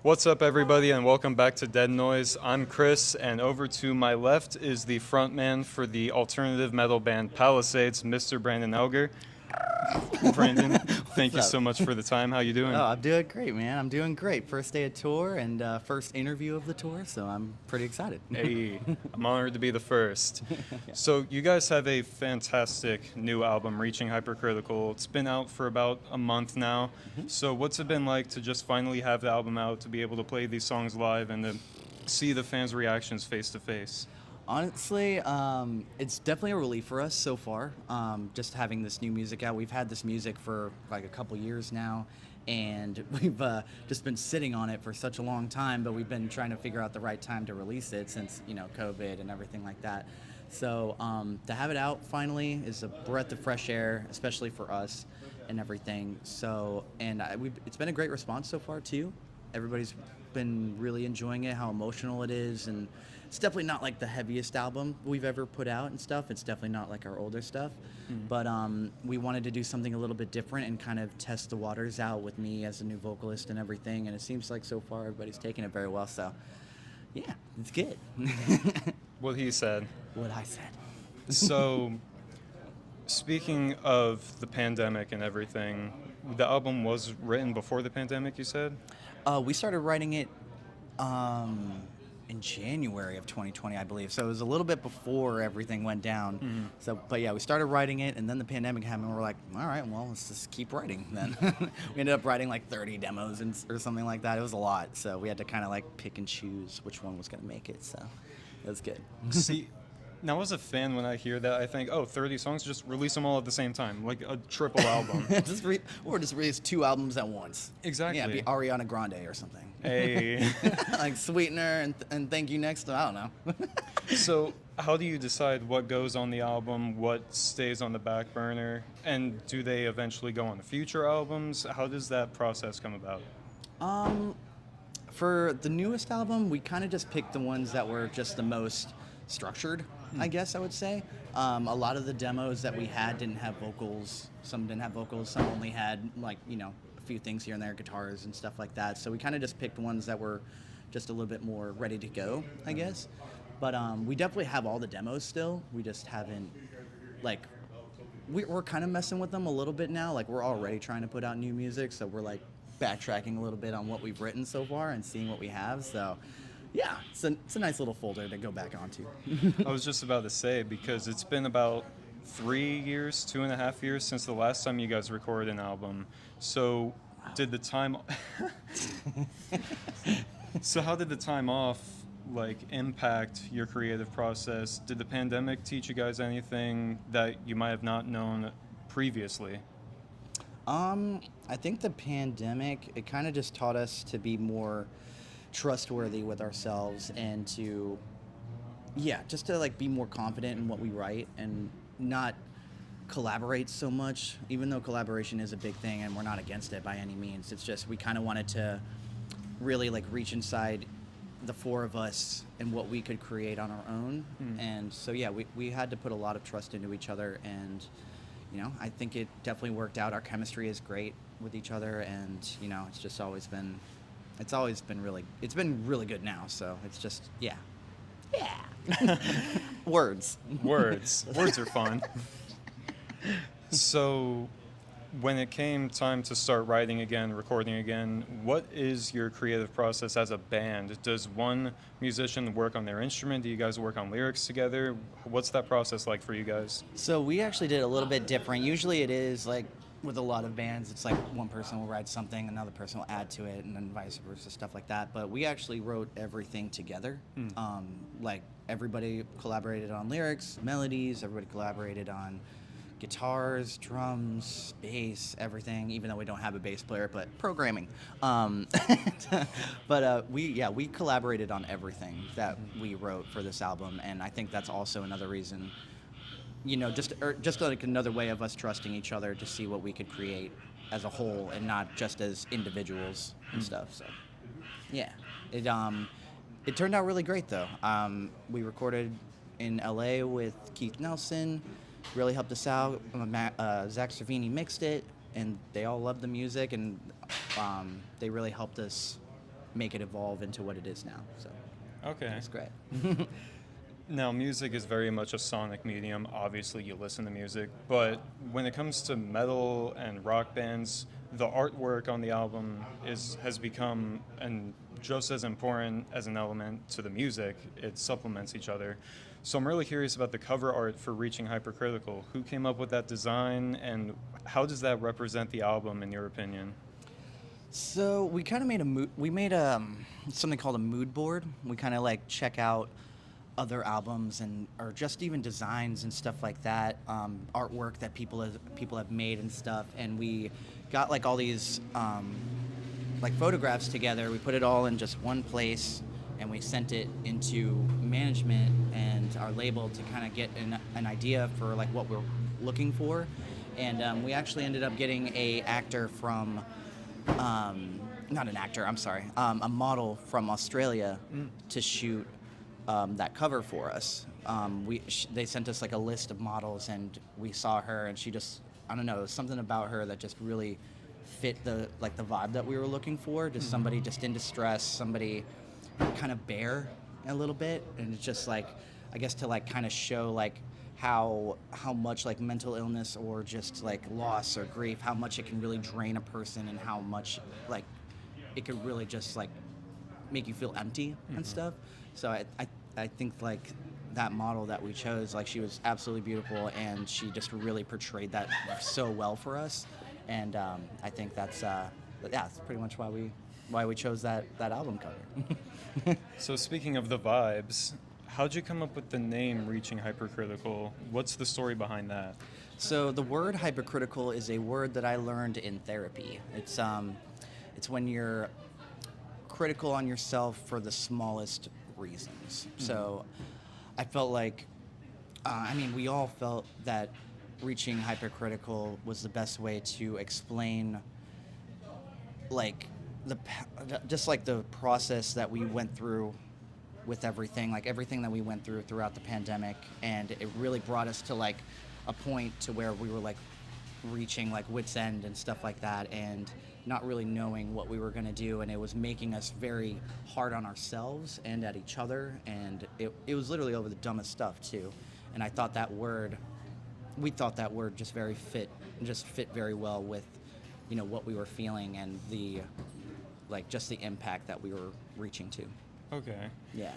What's up, everybody, and welcome back to Dead Noise. I'm Chris, and over to my left is the frontman for the alternative metal band Palisades, Mr. Brandon Elgar. Brandon, thank you so much for the time. How you doing? Oh, I'm doing great, man. I'm doing great. First day of tour and first interview of the tour, so I'm pretty excited. Hey, I'm honored to be the first. So you guys have a fantastic new album, Reaching Hypercritical. It's been out for about a month now. So what's it been like to just finally have the album out, to be able to play these songs live and to see the fans' reactions face to face? Honestly, it's definitely a relief for us so far, just having this new music out. We've had this music for like a couple years now, and we've just been sitting on it for such a long time, but we've been trying to figure out the right time to release it since, COVID and everything like that. So to have it out finally is a breath of fresh air, especially for us and everything. So, and it's been a great response so far too. Everybody's been really enjoying it, how emotional it is, and it's definitely not like the heaviest album we've ever put out and stuff. It's definitely not like our older stuff, but we wanted to do something a little bit different and kind of test the waters out with me as a new vocalist and everything, and it seems like so far everybody's taking it very well, so yeah, it's good. What he said. What I said. So, speaking of the pandemic and everything, the album was written before the pandemic, you said? We started writing it in January of 2020, I believe. So it was a little bit before everything went down. So, but yeah, we started writing it, and then the pandemic happened. And we're like, all right, well, let's just keep writing then. We ended up writing like 30 demos or something like that. It was a lot, so we had to kind of like pick and choose which one was going to make it. So it was good. See, now as a fan, when I hear that, I think, 30 songs, just release them all at the same time, like a triple album. Or just release 2 albums at once. Exactly. Yeah, be Ariana Grande or something. Hey. Like Sweetener and Thank You Next. I don't know. So how do you decide what goes on the album, what stays on the back burner, and do they eventually go on the future albums? How does that process come about? For the newest album, we kind of just picked the ones that were just the most structured, I guess I would say. A lot of the demos that we had didn't have vocals. Some didn't have vocals. Some only had a few things here and there, guitars and stuff like that. So we kind of just picked ones that were just a little bit more ready to go, I guess. But we definitely have all the demos still. We just haven't, we're kind of messing with them a little bit now. Like, we're already trying to put out new music, so we're like backtracking a little bit on what we've written so far and seeing what we have. So yeah, it's a nice little folder to go back onto. I was just about to say, because it's been about 3 years, 2.5 years since the last time you guys recorded an album. So did the time So how did the time off impact your creative process? Did the pandemic teach you guys anything that you might have not known previously? I think the pandemic, it kind of just taught us to be more trustworthy with ourselves and to be more confident in what we write and not collaborate so much, even though collaboration is a big thing and we're not against it by any means. It's just we kind of wanted to really reach inside the 4 of us and what we could create on our own. And so yeah, we had to put a lot of trust into each other, and I think it definitely worked out. Our chemistry is great with each other, and it's just always been really good now. So it's just yeah words are fun. So when it came time to start writing again, recording again, what is your creative process as a band? Does one musician work on their instrument? Do you guys work on lyrics together? What's that process like for you guys? So we actually did a little bit different. Usually it is with a lot of bands, it's one person will write something, another person will add to it, and then vice versa, stuff like that. But we actually wrote everything together. Everybody collaborated on lyrics, melodies, everybody collaborated on guitars, drums, bass, everything, even though we don't have a bass player, but programming. But we collaborated on everything that we wrote for this album, and I think that's also another reason, just like another way of us trusting each other to see what we could create as a whole and not just as individuals and stuff. So yeah, it turned out really great though. We recorded in LA with Keith Nelson. Really helped us out. Zach Cervini mixed it, and they all loved the music, and they really helped us make it evolve into what it is now. So Okay. it's great. Now, music is very much a sonic medium. Obviously, you listen to music, but when it comes to metal and rock bands, the artwork on the album has become just as important as an element to the music. It supplements each other. So I'm really curious about the cover art for Reaching Hypercritical. Who came up with that design, and how does that represent the album, in your opinion? So we kind of made something called a mood board. We kind of like check out other albums or just even designs and stuff like that, artwork that people have made and stuff, and we got like all these like photographs together. We put it all in just one place, and we sent it into management and our label to kind of get an idea for like what we're looking for, and we actually ended up getting a model from Australia to shoot that cover for us. They sent us like a list of models, and we saw her, and she just, I don't know, there was something about her that just really fit the vibe that we were looking for. Just somebody just in distress, somebody kind of bare a little bit, and it's just like, I guess to like kind of show like how much like mental illness or just like loss or grief, how much it can really drain a person, and how much like it could really just like make you feel empty and stuff. So I think like that model that we chose, like she was absolutely beautiful, and she just really portrayed that so well for us. And I think that's pretty much why we chose that album cover. So speaking of the vibes, how'd you come up with the name Reaching Hypercritical? What's the story behind that? So the word hypercritical is a word that I learned in therapy. It's when you're critical on yourself for the smallest reasons. So I felt like, we all felt that reaching hypercritical was the best way to explain like the process that we went through with everything that we went through throughout the pandemic, and it really brought us to like a point to where we were like reaching like wit's end and stuff like that, and not really knowing what we were going to do, and it was making us very hard on ourselves and at each other, and it was literally over the dumbest stuff too. And we thought that word just fit very well with, you know, what we were feeling and the impact that we were reaching to. Okay. Yeah.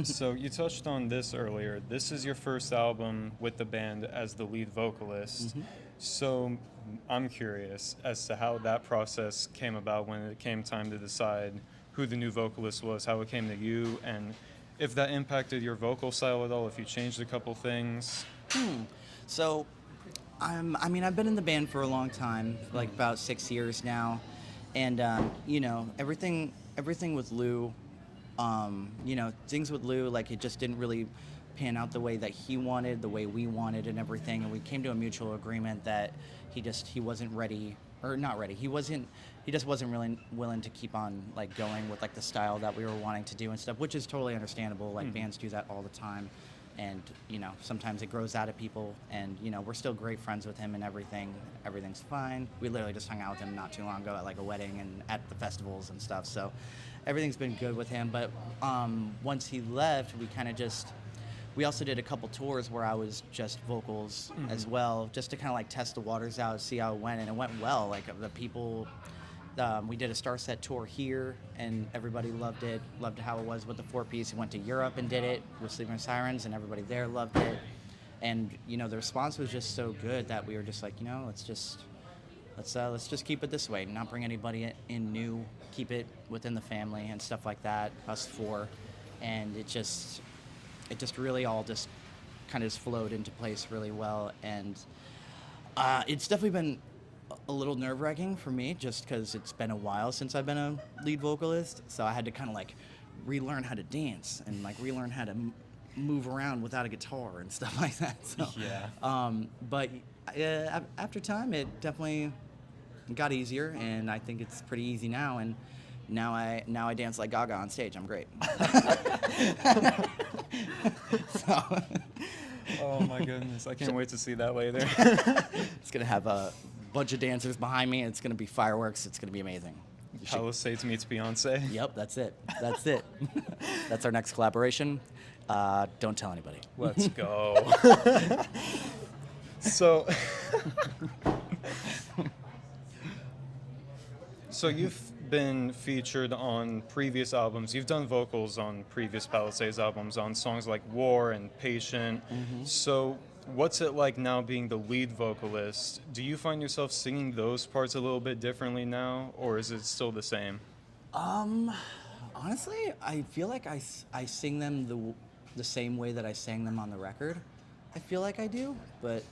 So you touched on this earlier. This is your first album with the band as the lead vocalist. So I'm curious as to how that process came about when it came time to decide who the new vocalist was, how it came to you, and if that impacted your vocal style at all, if you changed a couple things. So, I've been in the band for a long time, like about 6 years now, and everything with Lou, things with Lou, like it just didn't really pan out the way that he wanted, the way we wanted, and everything. And we came to a mutual agreement that he wasn't ready, or not ready. He just wasn't really willing to keep on like going with like the style that we were wanting to do and stuff, which is totally understandable. Like bands do that all the time. And, sometimes it grows out of people, and, we're still great friends with him and everything. Everything's fine. We literally just hung out with him not too long ago at like a wedding and at the festivals and stuff. So everything's been good with him. But once he left, we also did a couple tours where I was just vocals as well, just to kind of like test the waters out, see how it went. And it went well. Like the people, we did a Star Set tour here, and everybody loved it, loved how it was with the 4-piece. We went to Europe and did it with Sleeping Sirens, and everybody there loved it. And, the response was just so good that we were just like, let's just keep it this way, not bring anybody in new, keep it within the family and stuff like that, us four. And it just really all just kind of just flowed into place really well. And it's definitely been a little nerve-wracking for me, just because it's been a while since I've been a lead vocalist, so I had to kind of like relearn how to dance and like relearn how to move around without a guitar and stuff like that. So but after time, it definitely got easier, and I think it's pretty easy now. And now I dance like Gaga on stage. I'm great. So. Oh my goodness, I can't wait to see that later. It's gonna have a bunch of dancers behind me. It's gonna be fireworks. It's gonna be amazing. Palisades meets Beyonce. Yep, that's it. That's it. That's our next collaboration. Don't tell anybody. Let's go. So, so you've been featured on previous albums. You've done vocals on previous Palisades albums on songs like War and Patient. So what's it like now being the lead vocalist? Do you find yourself singing those parts a little bit differently now, or is it still the same? Honestly, I feel like I sing them the same way that I sang them on the record. I feel like I do, but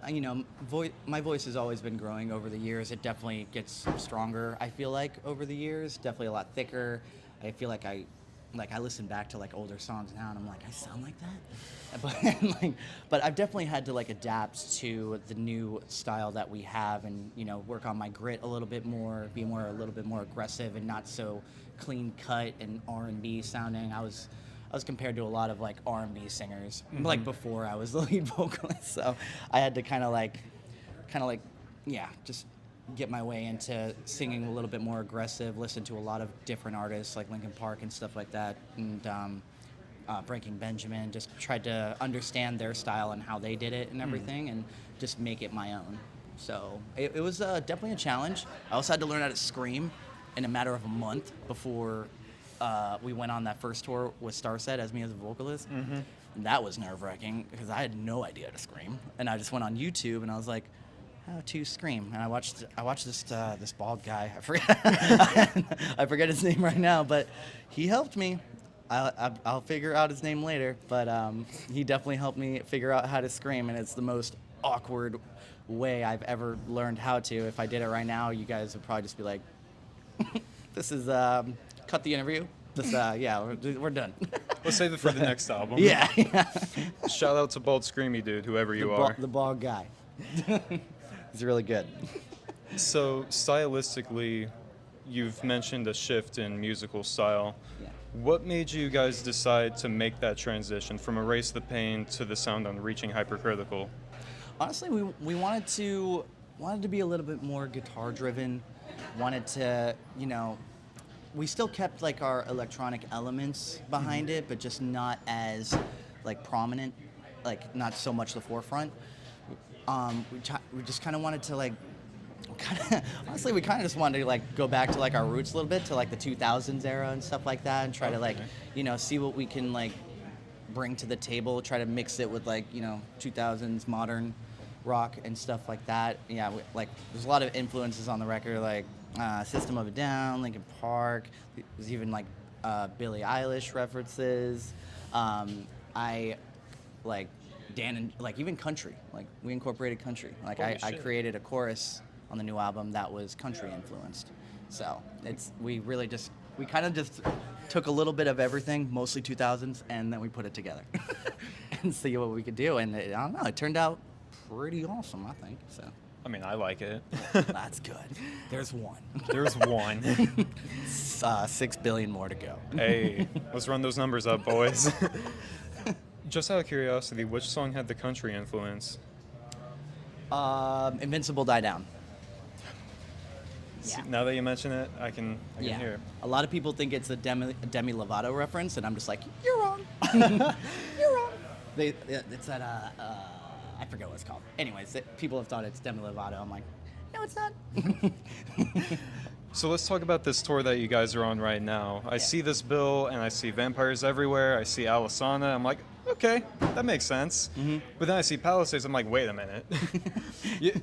you know, my voice has always been growing over the years. It definitely gets stronger, I feel like, over the years. Definitely a lot thicker. I feel like I listen back to like older songs now, and I'm like, I sound like that. But I've definitely had to like adapt to the new style that we have, and you know, work on my grit a little bit more, be a little bit more aggressive, and not so clean cut and R&B sounding. I was compared to a lot of like R&B singers, like before I was the lead vocalist. So I had to kind of like, just get my way into singing a little bit more aggressive, listen to a lot of different artists like Linkin Park and stuff like that, and Breaking Benjamin, just tried to understand their style and how they did it and everything, and just make it my own. So it was definitely a challenge. I also had to learn how to scream in a matter of a month before we went on that first tour with Starset as me as a vocalist. That was nerve-wracking because I had no idea how to scream, and I just went on YouTube and I was like, how to scream, and I watched this bald guy. I forget his name right now, but he helped me. I'll figure out his name later, but he definitely helped me figure out how to scream, and it's the most awkward way I've ever learned how to. If I did it right now, you guys would probably just be like, this is cut the interview. This we're done. We'll save it for the next album. Yeah. Shout out to Bald Screamy Dude, whoever you are. The bald guy. He's really good. So stylistically, you've mentioned a shift in musical style. Yeah. What made you guys decide to make that transition from Erase the Pain to the sound on Reaching Hypercritical? Honestly, we wanted to be a little bit more guitar driven. Wanted to, you know, we still kept like our electronic elements behind it, but just not as like prominent, like not so much the forefront. We just kind of wanted to like, honestly, we kind of just wanted to like go back to like our roots a little bit, to like the 2000s era and stuff like that, and try to like, you know, see what we can like bring to the table, try to mix it with like, you know, 2000s modern rock and stuff like that. Yeah, like there's a lot of influences on the record, like System of a Down, Linkin Park. There's even like Billie Eilish references. I like Dan and like even country. Like we incorporated country. Like I created a chorus on the new album that was country influenced. So we kind of just took a little bit of everything, mostly 2000s, and then we put it together and see what we could do. And I don't know, it turned out pretty awesome, I think. So. I mean, I like it. That's good. There's one. There's one. 6 billion more to go. Hey, let's run those numbers up, boys. Just out of curiosity, which song had the country influence? Invincible Die Down. See, now that you mention it, I can hear it. A lot of people think it's a Demi Lovato reference, and I'm just like, you're wrong. You're wrong. It's that, I forget what it's called. Anyways, people have thought it's Demi Lovato. I'm like, no, it's not. So let's talk about this tour that you guys are on right now. I see this bill, and I see Vampires Everywhere. I see Alesana. I'm like, okay, that makes sense. But then I see Palisades. I'm like, wait a minute.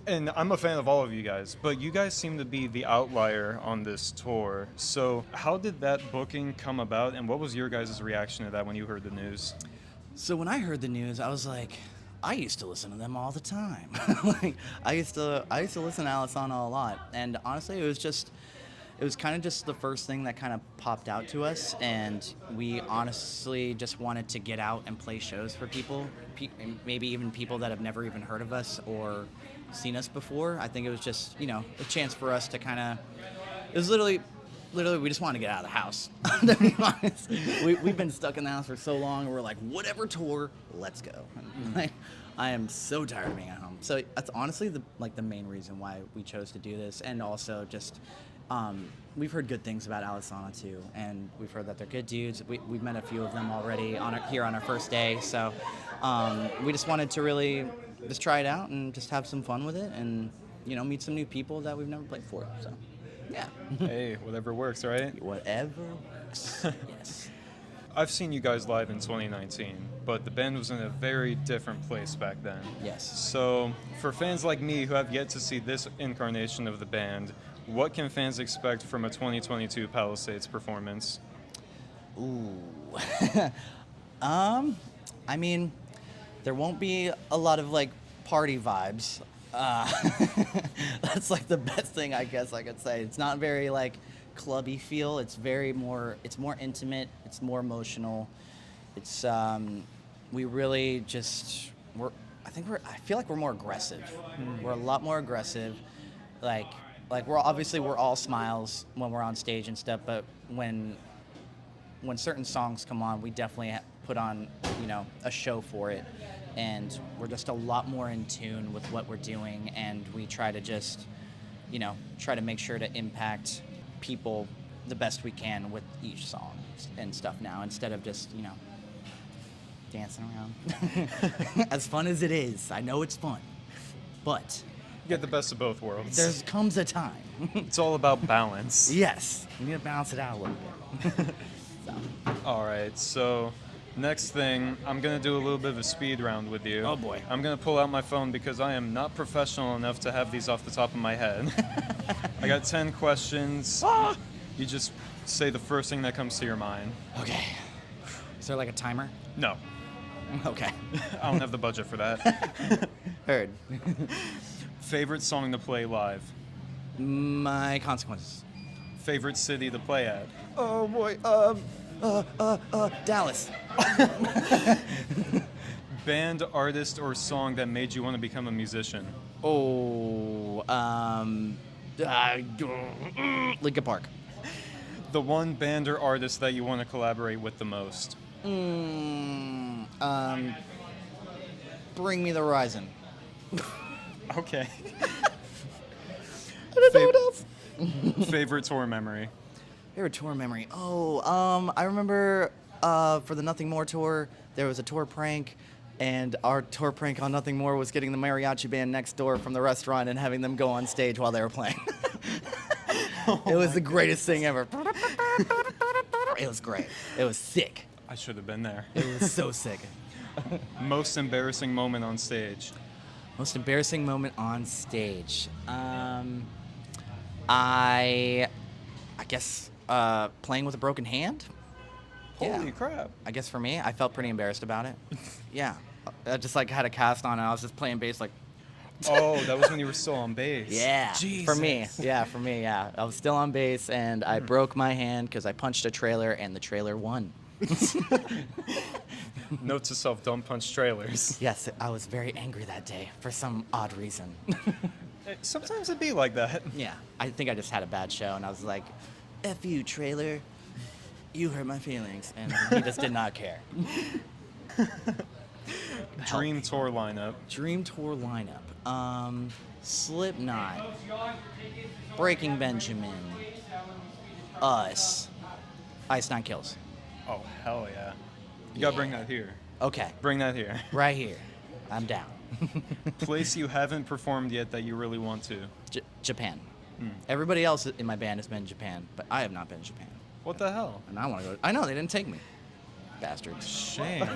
And I'm a fan of all of you guys, but you guys seem to be the outlier on this tour. So how did that booking come about, and what was your guys' reaction to that when you heard the news? So when I heard the news, I was like, I used to listen to them all the time. Like I used to listen to Alesana a lot, and honestly, it was kind of just the first thing that kind of popped out to us, and we honestly just wanted to get out and play shows for people, maybe even people that have never even heard of us or seen us before. I think it was just, you know, a chance for us to kind of, it was literally we just wanted to get out of the house, to be honest. We've been stuck in the house for so long, and we're like, whatever tour, let's go. And, like, I am so tired of being at home. So that's honestly the main reason why we chose to do this, and also just we've heard good things about Alesana too, and we've heard that they're good dudes. We've met a few of them already here on our first day, so we just wanted to really just try it out and just have some fun with it, and meet some new people that we've never played before. So, yeah. Hey, whatever works, right? Whatever works. Yes. I've seen you guys live in 2019, but the band was in a very different place back then. Yes. So, for fans like me who have yet to see this incarnation of the band, what can fans expect from a 2022 Palisades performance? Ooh. I mean, there won't be a lot of party vibes. That's the best thing I guess I could say. It's not very clubby feel. It's more intimate. It's more emotional. It's we really just I feel like we're more aggressive. We're a lot more aggressive. We're all smiles when we're on stage and stuff, but when certain songs come on, we definitely put on, a show for it, and we're just a lot more in tune with what we're doing, and we try to just, try to make sure to impact people the best we can with each song and stuff now, instead of just, dancing around. As fun as it is, I know it's fun, but You get the best of both worlds. there comes a time. It's all about balance. Yes, we need to balance it out a little bit. All right, so next thing, I'm going to do a little bit of a speed round with you. Oh, boy. I'm going to pull out my phone because I am not professional enough to have these off the top of my head. I got 10 questions. You just say the first thing that comes to your mind. Okay. Is there a timer? No, Okay. I don't have the budget for that. Heard. Favorite song to play live? My consequences. Favorite city to play at? Oh boy. Dallas. Band, artist, or song that made you want to become a musician? Oh. Linkin Park. The one band or artist that you want to collaborate with the most? Bring Me the Horizon. Okay. I don't know what else. Favorite tour memory? Favorite tour memory. I remember for the Nothing More tour, there was a tour prank, and our tour prank on Nothing More was getting the mariachi band next door from the restaurant and having them go on stage while they were playing. It was the greatest thing ever. It was great. It was sick. I should have been there. It was so sick. Most embarrassing moment on stage? Most embarrassing moment on stage. I guess playing with a broken hand. Holy Yeah. crap. I guess for me, I felt pretty embarrassed about it. Yeah. I just had a cast on and I was just playing bass Oh, that was when you were still on bass. yeah. Jesus. For me, yeah. I was still on bass and I broke my hand because I punched a trailer and the trailer won. Note to self, don't punch trailers. Yes, I was very angry that day for some odd reason. Sometimes it'd be like that. Yeah, I think I just had a bad show and I was like, F you, trailer. You hurt my feelings. And he just did not care. Dream tour lineup. Dream tour lineup. Slipknot. Breaking Benjamin. Us. Ice Nine Kills. Oh, hell yeah. You gotta bring that here. Okay, Bring that here. right here. I'm down. Place you haven't performed yet that you really want to. Japan. Everybody else in my band has been in Japan, but I have not been in Japan. What the hell? And I want to go. I know, they didn't take me. Bastards. Shame.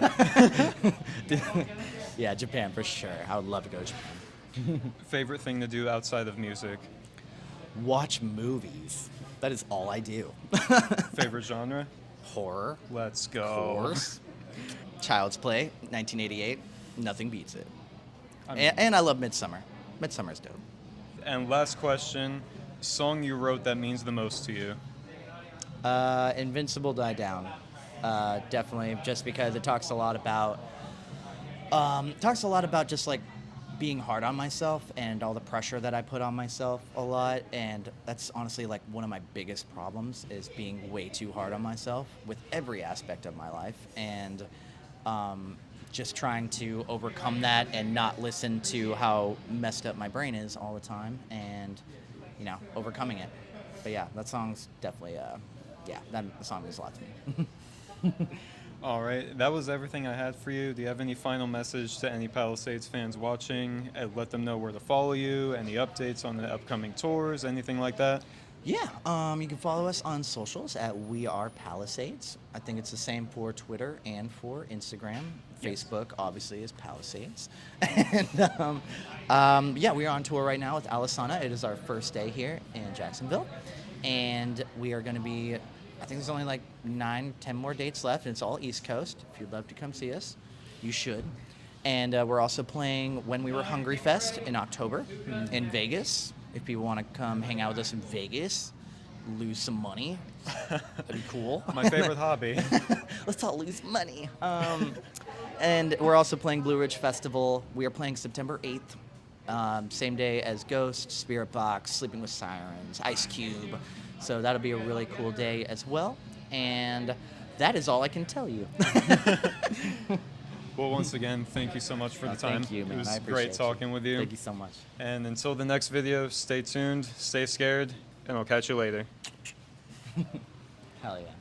Yeah, Japan for sure. I would love to go to Japan. Favorite thing to do outside of music? Watch movies. That is all I do. Favorite genre? Horror, Let's of go. course. Child's Play, 1988. Nothing beats it. I mean- And I love Midsummer. Midsummer's dope. And last question, song you wrote that means the most to you? Invincible Die Down. Definitely, just because it talks a lot about just being hard on myself and all the pressure that I put on myself a lot, and that's honestly one of my biggest problems is being way too hard on myself with every aspect of my life, and just trying to overcome that and not listen to how messed up my brain is all the time, and overcoming it. But yeah, that song's definitely that song means a lot to me. All right, that was everything I had for you. Do you have any final message to any Palisades fans watching? Let them know where to follow you, any updates on the upcoming tours, anything like that? Yeah, you can follow us on socials at We Are Palisades. I think it's the same for Twitter and for Instagram. Yes. Facebook, obviously, is Palisades. And yeah, we are on tour right now with Alesana. It is our first day here in Jacksonville. And we are going to be, I think there's only like 9, 10 more dates left, and it's all East Coast. If you'd love to come see us, you should. And we're also playing When We Were Hungry Fest in October in Vegas. If people want to come hang out with us in Vegas, lose some money, that'd be cool. My favorite hobby. Let's all lose money. And we're also playing Blue Ridge Festival. We are playing September 8th, same day as Ghost, Spirit Box, Sleeping with Sirens, Ice Cube. So that'll be a really cool day as well. And that is all I can tell you. Well, once again, thank you so much for the time. Thank you, man. It was I great appreciate talking with you. Thank you so much. And until the next video, stay tuned, stay scared, and I'll catch you later. Hell yeah.